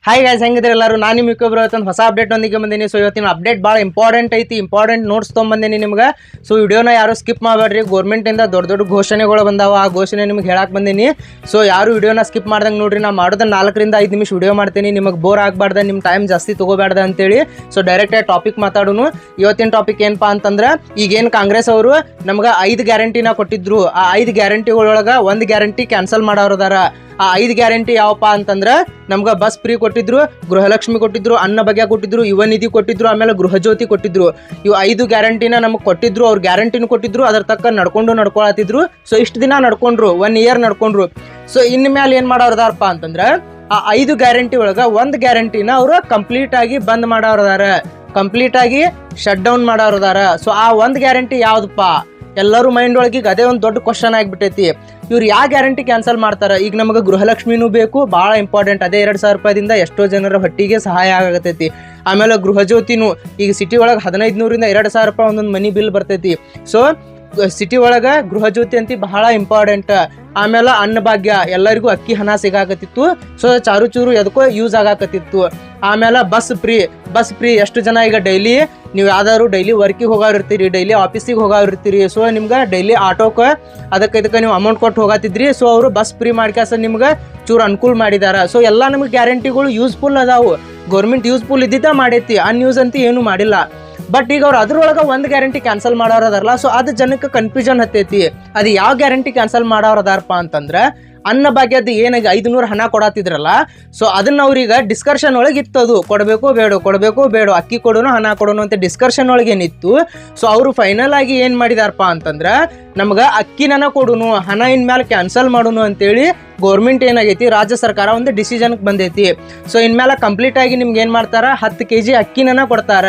Hi guys, ಹೆಂಗಿದ್ರೆ ಎಲ್ಲರೂ ನಾನು ನಿಮ್ಮ ಇಕ್ಕೊಬ್ರು ಇವತ್ತೊಂದು ಹೊಸ ಅಪ್ಡೇಟ್ ಒಂದಿಗೆ ಬಂದೀನಿ. ಸೊ ಇವತ್ತಿನ ಅಪ್ಡೇಟ್ ಭಾಳ ಇಂಪಾರ್ಟೆಂಟ್ ಐತಿ, ಇಂಪಾರ್ಟೆಂಟ್ ನೋಟ್ಸ್ ತೊಗೊಂಬಂದೀನಿ ನಿಮ್ಗೆ. ಸೊ ವಿಡಿಯೋನ ಯಾರು ಸ್ಕಿಪ್ ಮಾಡಬೇಡ್ರಿ. ಗೌರ್ಮೆಂಟಿಂದ ದೊಡ್ಡ ದೊಡ್ಡ ಘೋಷಣೆಗಳು ಬಂದಾವ, ಆ ಘೋಷಣೆ ನಿಮ್ಗೆ ಹೇಳಕ್ಕೆ ಬಂದೀನಿ. ಸೊ ಯಾರು ವಿಡಿಯೋನ ಸ್ಕಿಪ್ ಮಾಡ್ದಂಗೆ ನೋಡ್ರಿ. ನಾ ಮಾಡೋದು 4 ರಿಂದ 5 ನಿಮಿಷ ವಿಡಿಯೋ ಮಾಡ್ತೀನಿ, ನಿಮಗೆ ಬೋರ್ ಆಗಬಾರ್ದು, ನಿಮ್ಮ ಟೈಮ್ ಜಾಸ್ತಿ ತೊಗೋಬಾರ್ದು ಅಂತೇಳಿ. ಸೊ ಡೈರೆಕ್ಟಾಗಿ ಟಾಪಿಕ್ ಮಾತಾಡೋನು. ಇವತ್ತಿನ ಟಾಪಿಕ್ ಏನಪ್ಪಾ ಅಂತಂದ್ರೆ, ಈಗೇನು ಕಾಂಗ್ರೆಸ್ ಅವರು ನಮ್ಗೆ 5 ಗ್ಯಾರಂಟಿನ ಕೊಟ್ಟಿದ್ರು. ಆ 5 ಗ್ಯಾರಂಟಿಗಳೊಳಗೆ 1 ಗ್ಯಾರಂಟಿ ಕ್ಯಾನ್ಸಲ್ ಮಾಡೋರದಾರ. ಆ 5 ಗ್ಯಾರಂಟಿ ಯಾವಪ್ಪ ಅಂತಂದ್ರೆ, ನಮ್ಗೆ ಬಸ್ ಫ್ರೀ ಕೊಟ್ಟಿದ್ರು, ಗೃಹಲಕ್ಷ್ಮಿ ಕೊಟ್ಟಿದ್ರು, ಅನ್ನ ಭಾಗ್ಯ ಕೊಟ್ಟಿದ್ರು, ಯುವ ನಿಧಿ ಕೊಟ್ಟಿದ್ರು, ಆಮೇಲೆ ಗೃಹಜ್ಯೋತಿ ಕೊಟ್ಟಿದ್ರು. ಇವು 5 ಗ್ಯಾರಂಟಿನ ನಮಗೆ ಕೊಟ್ಟಿದ್ರು. ಅವ್ರು ಗ್ಯಾರಂಟಿನೂ ಕೊಟ್ಟಿದ್ರು, ಅದ್ರ ತಕ್ಕ ನಡ್ಕೊಳತ್ತಿದ್ರು. ಸೊ ಇಷ್ಟು ದಿನ ನಡ್ಕೊಂಡ್ರು, 1 ಇಯರ್ ನಡ್ಕೊಂಡ್ರು. ಸೊ ಇನ್ನು ಮೇಲೆ ಏನು ಮಾಡೋರದಾರಪ್ಪ ಅಂತಂದ್ರೆ, ಆ 5 ಗ್ಯಾರಂಟಿ ಒಳಗೆ 1 ಗ್ಯಾರಂಟಿನ ಅವರು ಕಂಪ್ಲೀಟ್ ಆಗಿ ಬಂದ್ ಮಾಡೋರದಾರ, ಕಂಪ್ಲೀಟ್ ಆಗಿ ಶಟ್ ಡೌನ್ ಮಾಡೋರದಾರ. ಸೊ ಆ 1 ಗ್ಯಾರಂಟಿ ಯಾವ್ದಪ್ಪ? ಎಲ್ಲರೂ ಮೈಂಡ್ ಒಳಗೆ ಈಗ ಅದೇ ಒಂದು ದೊಡ್ಡ ಕ್ವಶನ್ ಆಗಿಬಿಟ್ಟೈತಿ. ಇವ್ರು ಯಾವ ಗ್ಯಾರಂಟಿ ಕ್ಯಾನ್ಸಲ್ ಮಾಡ್ತಾರೆ? ಈಗ ನಮಗೆ ಗೃಹಲಕ್ಷ್ಮಿನೂ ಬೇಕು, ಭಾಳ ಇಂಪಾರ್ಟೆಂಟ್. ಅದೇ 2,000 ರೂಪಾಯಿದಿಂದ ಎಷ್ಟೋ ಜನರ ಹೊಟ್ಟಿಗೆ ಸಹಾಯ ಆಗತೈತಿ. ಆಮೇಲೆ ಗೃಹಜ್ಯೋತಿನೂ ಈಗ ಸಿಟಿ ಒಳಗೆ 1,500ರಿಂದ 2,000 ರೂಪಾಯಿ ಒಂದೊಂದು ಮನಿ ಬಿಲ್ ಬರ್ತೈತಿ. ಸೊ ಸಿಟಿ ಒಳಗೆ ಗೃಹಜ್ಯೋತಿ ಅಂತ ಬಹಳ ಇಂಪಾರ್ಟೆಂಟ್. ಆಮೇಲೆ ಅನ್ನಭಾಗ್ಯ, ಎಲ್ಲರಿಗೂ ಅಕ್ಕಿ ಹಣ ಸಿಗಾಕತ್ತಿತ್ತು. ಸೊ ಚಾರು ಚೂರು ಎದಕ್ಕೋ ಯೂಸ್ ಆಗಾಕತ್ತಿತ್ತು. ಆಮೇಲೆ ಬಸ್ ಫ್ರೀ ಎಷ್ಟು ಜನ ಈಗ ಡೈಲಿ ನೀವು ಯಾವ್ದಾದ್ರು ಡೈಲಿ ವರ್ಕಿಗೆ ಹೋಗೋರಿರ್ತೀರಿ, ಡೈಲಿ ಆಫೀಸಿಗೆ ಹೋಗೋರಿರ್ತೀರಿ. ಸೊ ನಿಮ್ಗೆ ಡೈಲಿ ಆಟೋಕ್ಕೆ ಅದಕ್ಕೆ ಇದಕ್ಕೆ ನೀವು ಅಮೌಂಟ್ ಕೊಟ್ಟು ಹೋಗತ್ತಿದ್ರಿ. ಸೊ ಅವರು ಬಸ್ ಫ್ರೀ ಮಾಡ್ಕ್ಯಾಸ ನಿಮ್ಗೆ ಚೂರು ಅನುಕೂಲ ಮಾಡಿದಾರ. ಸೊ ಎಲ್ಲ ನಮ್ಗೆ ಗ್ಯಾರಂಟಿಗಳು ಯೂಸ್ಫುಲ್ ಅದಾವು. ಗೌರ್ಮೆಂಟ್ ಯೂಸ್ಫುಲ್ ಇದ್ದಿದ್ದ ಮಾಡೈತಿ, ಅನ್ಯೂಸ್ ಅಂತ ಏನು ಮಾಡಿಲ್ಲ. ಬಟ್ ಈಗ ಅವ್ರು ಅದ್ರೊಳಗೆ 1 ಗ್ಯಾರಂಟಿ ಕ್ಯಾನ್ಸಲ್ ಮಾಡೋರದಾರಲ್ಲ. ಸೊ ಅದು ಜನಕ್ಕೆ ಕನ್ಫ್ಯೂಷನ್ ಹತ್ತೈತಿ. ಅದು ಯಾವ ಗ್ಯಾರಂಟಿ ಕ್ಯಾನ್ಸಲ್ ಮಾಡೋರದಾರಪ್ಪ ಅಂತಂದ್ರೆ, ಅನ್ನ ಭಾಗ್ಯದ ಏನಾಗಿ 500 ಹಣ ಕೊಡತ್ತಿದ್ರಲ್ಲ. ಸೊ ಅದನ್ನ ಅವ್ರಿಗೆ ಡಿಸ್ಕಷನ್ ಒಳಗೆ ಇತ್ತದು, ಕೊಡಬೇಕು ಬೇಡ, ಅಕ್ಕಿ ಕೊಡೋನು ಹಣ ಕೊಡೋನು ಅಂತ ಡಿಸ್ಕಷನ್ ಒಳಗೆ ಏನಿತ್ತು. ಸೊ ಅವರು ಫೈನಲ್ ಆಗಿ ಏನು ಮಾಡಿದಾರಪ್ಪ ಅಂತಂದ್ರೆ, ನಮ್ಗೆ ಅಕ್ಕಿನ ಕೊಡೋನು, ಹಣ ಇನ್ಮೇಲೆ ಕ್ಯಾನ್ಸಲ್ ಮಾಡೋನು ಅಂತೇಳಿ ಗೌರ್ಮೆಂಟ್ ಏನಾಗೈತಿ, ರಾಜ್ಯ ಸರ್ಕಾರ ಒಂದು ಡಿಸಿಷನ್ಗೆ ಬಂದೈತಿ. ಸೊ ಇನ್ಮೇಲೆ ಕಂಪ್ಲೀಟ್ ಆಗಿ ನಿಮ್ಗೆ ಏನು ಮಾಡ್ತಾರ, 10 kg ಅಕ್ಕಿನ ಕೊಡ್ತಾರ,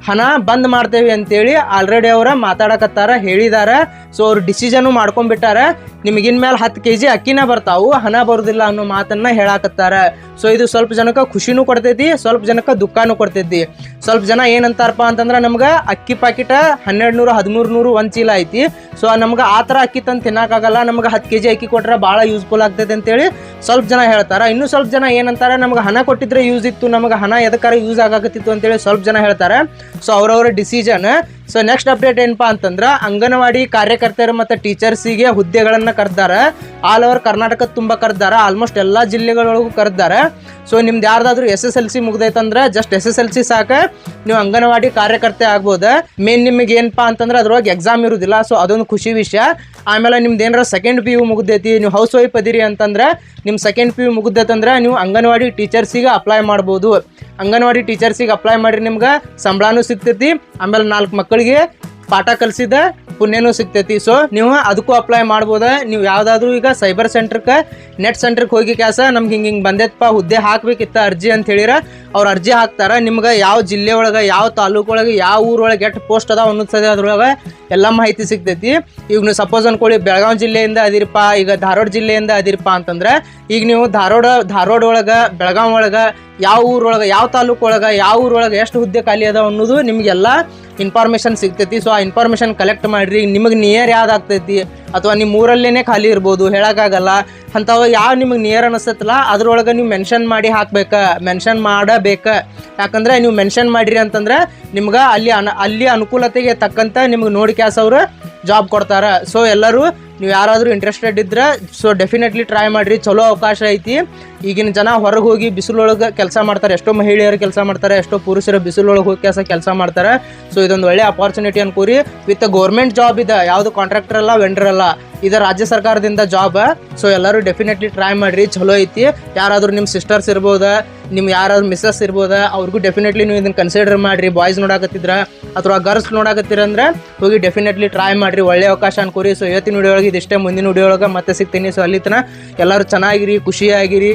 ಹಣ ಬಂದ್ ಮಾಡ್ತೇವೆ ಅಂತೇಳಿ ಆಲ್ರೆಡಿ ಅವರ ಮಾತಾಡಕತ್ತಾರ, ಹೇಳಿದಾರ. ಸೊ ಅವ್ರು ಡಿಸಿಷನ್ ಮಾಡ್ಕೊಂಡ್ಬಿಟ್ಟಾರ, ನಿಮಗಿನ ಮೇಲೆ 10 kg ಅಕ್ಕಿನ ಬರ್ತಾವು, ಹಣ ಬರುದಿಲ್ಲ ಅನ್ನೋ ಮಾತನ್ನ ಹೇಳಾಕತ್ತಾರ. ಸೊ ಇದು ಸ್ವಲ್ಪ ಜನಕ್ಕೆ ಖುಷಿನೂ ಕೊಡ್ತೈತಿ, ಸ್ವಲ್ಪ ಜನಕ್ಕೆ ದುಃಖನೂ ಕೊಡ್ತೈತಿ. ಸ್ವಲ್ಪ ಜನ ಏನಂತಾರಪ್ಪ ಅಂತಂದ್ರೆ, ನಮ್ಗೆ ಅಕ್ಕಿ ಪ್ಯಾಕೆಟ್ 1,200 1,300 1 ಚೀಲ ಐತಿ. ಸೊ ನಮ್ಗೆ ಆ ಥರ ಅಕ್ಕಿ ತಂದು ತಿನ್ನಕ್ಕಾಗಲ್ಲ, ನಮ್ಗೆ 10 kg ಅಕ್ಕಿ ಕೊಟ್ರೆ ಭಾಳ ಯೂಸ್ಫುಲ್ ಆಗ್ತೈತೆ ಅಂತೇಳಿ ಸ್ವಲ್ಪ ಜನ ಹೇಳ್ತಾರ. ಇನ್ನು ಸ್ವಲ್ಪ ಜನ ಏನಂತಾರೆ, ನಮ್ಗೆ ಹಣ ಕೊಟ್ಟಿದ್ರೆ ಯೂಸ್ ಇತ್ತು, ನಮ್ಗೆ ಹಣ ಎದಕ್ಕಾರ ಯೂಸ್ ಆಗಾಕತ್ತಿತ್ತು ಅಂತೇಳಿ ಸ್ವಲ್ಪ ಜನ ಹೇಳ್ತಾರೆ. ಸೊ ಅವ್ರವ್ರ ಡಿಸಿಷನ್. ಸೊ ನೆಕ್ಸ್ಟ್ ಅಪ್ಡೇಟ್ ಏನಪ್ಪಾ ಅಂತಂದ್ರೆ, ಅಂಗನವಾಡಿ ಕಾರ್ಯಕರ್ತರು ಮತ್ತು ಟೀಚರ್ಸಿಗೆ ಹುದ್ದೆಗಳನ್ನು ಕರೆದಾರ. ಆಲ್ ಓವರ್ ಕರ್ನಾಟಕ ತುಂಬ ಕರೆದಾರ, ಆಲ್ಮೋಸ್ಟ್ ಎಲ್ಲ ಜಿಲ್ಲೆಗಳೊಳಗೂ ಕರೆದಾರ. ಸೊ ನಿಮ್ದು ಯಾರ್ದಾದ್ರು SSLC ಮುಗ್ದೈತಂದ್ರೆ ಜಸ್ಟ್ SSLC ಸಾಕ, ನೀವು ಅಂಗನವಾಡಿ ಕಾರ್ಯಕರ್ತೆ ಆಗ್ಬೋದು. ಮೇನ್ ನಿಮಗೆ ಏನಪ್ಪಾ ಅಂತಂದ್ರೆ ಅದ್ರೊಳಗೆ ಎಕ್ಸಾಮ್ ಇರುವುದಿಲ್ಲ. ಸೊ ಅದೊಂದು ಖುಷಿ ವಿಷಯ. ಆಮೇಲೆ ನಿಮ್ದು ಏನಾರ 2nd PU ಮುಗ್ದೈತಿ, ನೀವು ಹೌಸ್ ವೈಫ್ ಅದಿರಿ ಅಂತಂದ್ರೆ, ನಿಮ್ಮ 2nd PU ಮುಗ್ದೈತಂದ್ರೆ ನೀವು ಅಂಗನವಾಡಿ ಟೀಚರ್ಸಿಗೆ ಅಪ್ಲೈ ಮಾಡ್ಬೋದು. ಅಂಗನವಾಡಿ ಟೀಚರ್ಸಿಗೆ ಅಪ್ಲೈ ಮಾಡಿರಿ, ನಿಮ್ಗೆ ಸಂಬಳನೂ ಸಿಗ್ತೈತಿ, ಆಮೇಲೆ 4 ಮಕ್ಕಳಿಗೆ ಪಾಠ ಕಲಿಸಿದ ಪುಣ್ಯನೂ ಸಿಗ್ತೈತಿ. ಸೊ ನೀವು ಅದಕ್ಕೂ ಅಪ್ಲೈ ಮಾಡ್ಬೋದ. ನೀವು ಯಾವುದಾದ್ರೂ ಈಗ ಸೈಬರ್ ಸೆಂಟ್ರಕ್ಕೆ, ನೆಟ್ ಸೆಂಟ್ರಿಗೆ ಹೋಗಿ ಕೆಲಸ ನಮ್ಗೆ ಹಿಂಗೆ ಬಂದೈತಪ್ಪ, ಹುದ್ದೆ ಹಾಕ್ಬೇಕಿತ್ತ ಅರ್ಜಿ ಅಂತ ಹೇಳಿರ, ಅವ್ರು ಅರ್ಜಿ ಹಾಕ್ತಾರೆ. ನಿಮ್ಗೆ ಯಾವ ಜಿಲ್ಲೆ ಒಳಗೆ, ಯಾವ ತಾಲೂಕು ಒಳಗೆ, ಯಾವ ಊರೊಳಗೆ ಎಷ್ಟು ಪೋಸ್ಟ್ ಅದಾವ ಅನ್ನೋದು ಸದ ಅದ್ರೊಳಗೆ ಎಲ್ಲ ಮಾಹಿತಿ ಸಿಗ್ತೈತಿ. ಈಗ ನೀವು ಸಪೋಸ್ ಅನ್ಕೊಳ್ಳಿ ಬೆಳಗಾವಿ ಜಿಲ್ಲೆಯಿಂದ ಅದಿರಪ್ಪ, ಈಗ ಧಾರವಾಡ ಜಿಲ್ಲೆಯಿಂದ ಅದಿರಪ್ಪ ಅಂತಂದ್ರೆ, ಈಗ ನೀವು ಧಾರವಾಡ ಒಳಗೆ, ಬೆಳಗಾವಿ ಒಳಗೆ, ಯಾವ ಊರೊಳಗೆ, ಯಾವ ತಾಲೂಕು ಒಳಗೆ, ಯಾವ ಊರೊಳಗೆ ಎಷ್ಟು ಹುದ್ದೆ ಖಾಲಿ ಅದಾವ ಅನ್ನೋದು ನಿಮಗೆಲ್ಲ ಇನ್ಫಾರ್ಮೇಷನ್ ಸಿಗ್ತೈತಿ. ಸೊ ಆ ಇನ್ಫಾರ್ಮೇಷನ್ ಕಲೆಕ್ಟ್ ಮಾಡಿರಿ. ನಿಮಗೆ ನಿಯರ್ ಯಾವ್ದು ಆಗ್ತೈತಿ, ಅಥವಾ ನಿಮ್ಮ ಊರಲ್ಲೇ ಖಾಲಿ ಇರ್ಬೋದು, ಹೇಳೋಕ್ಕಾಗಲ್ಲ. ಅಂಥವು ಯಾವ ನಿಮಗೆ ನಿಯರ್ ಅನಿಸ್ತೈತಲ್ಲ ಅದ್ರೊಳಗೆ ನೀವು ಮೆನ್ಷನ್ ಮಾಡಿ ಹಾಕ್ಬೇಕು, ಮೆನ್ಷನ್ ಮಾಡಬೇಕು. ಯಾಕಂದರೆ ನೀವು ಮೆನ್ಷನ್ ಮಾಡಿರಿ ಅಂತಂದ್ರೆ ನಿಮ್ಗೆ ಅಲ್ಲಿ ಅನುಕೂಲತೆಗೆ ತಕ್ಕಂಥ ನಿಮ್ಗೆ ನೋಡಿ ಕ್ಯಾಸ್ ಅವರು ಜಾಬ್ ಕೊಡ್ತಾರೆ. ಸೊ ಎಲ್ಲರೂ ನೀವು ಯಾರಾದರೂ ಇಂಟ್ರೆಸ್ಟೆಡ್ ಇದ್ರೆ ಸೊ ಡೆಫಿನೆಟ್ಲಿ ಟ್ರೈ ಮಾಡಿರಿ, ಚಲೋ ಅವಕಾಶ ಐತಿ. ಈಗಿನ ಜನ ಹೊರಗೆ ಹೋಗಿ ಬಿಸಿಲೊಳಗೆ ಕೆಲಸ ಮಾಡ್ತಾರೆ, ಎಷ್ಟೋ ಮಹಿಳೆಯರು ಕೆಲಸ ಮಾಡ್ತಾರೆ, ಎಷ್ಟೋ ಪುರುಷರು ಬಿಸಿಲೊಳಗೆ ಹೋಗಿ ಕೆಲಸ ಮಾಡ್ತಾರೆ. ಸೊ ಇದೊಂದು ಒಳ್ಳೆ ಅಪಾರ್ಚುನಿಟಿ ಅನ್ಕೋರಿ. ವಿತ್ ಗೌರ್ಮೆಂಟ್ ಜಾಬ್ ಇದೆ, ಯಾವುದು ಕಾಂಟ್ರಾಕ್ಟರ್ ಅಲ್ಲ, ವೆಂಡರ್ ಅಲ್ಲ, ಇದು ರಾಜ್ಯ ಸರ್ಕಾರದಿಂದ ಜಾಬ್. ಸೊ ಎಲ್ಲರೂ ಡೆಫಿನೆಟ್ಲಿ ಟ್ರೈ ಮಾಡಿರಿ, ಚಲೋ ಐತಿ. ಯಾರಾದರೂ ನಿಮ್ಮ ಸಿಸ್ಟರ್ಸ್ ಇರ್ಬೋದಾ, ನಿಮ್ಮ ಯಾರಾದ್ರು ಮಿಸ್ಸಸ್ ಇರ್ಬೋದಾ, ಅವ್ರಿಗೂ ಡೆಫಿನೆಟ್ಲಿ ನೀವು ಇದನ್ನು ಕನ್ಸಿಡರ್ ಮಾಡಿರಿ. ಬಾಯ್ಸ್ ನೋಡಾಕತ್ತಿದ್ರ ಅಥವಾ ಗರ್ಲ್ಸ್ ನೋಡಾಕತ್ತೀರಂದ್ರೆ ಹೋಗಿ ಡೆಫಿನೆಟ್ಲಿ ಟ್ರೈ ಮಾಡಿರಿ, ಒಳ್ಳೆ ಅವಕಾಶ ಅನ್ಕೋರಿ. ಸೊ ಇವತ್ತಿನ ವಿಡಿಯೋ ಒಳಗೆ ಇದಿಷ್ಟೇ, ಮುಂದಿನ ವಿಡಿಯೋ ಒಳಗೆ ಮತ್ತೆ ಸಿಗ್ತೀನಿ. ಸೊ ಅಲ್ಲಿ ತನಕ ಎಲ್ಲರೂ ಚೆನ್ನಾಗಿರಿ, ಖುಷಿಯಾಗಿರಿ.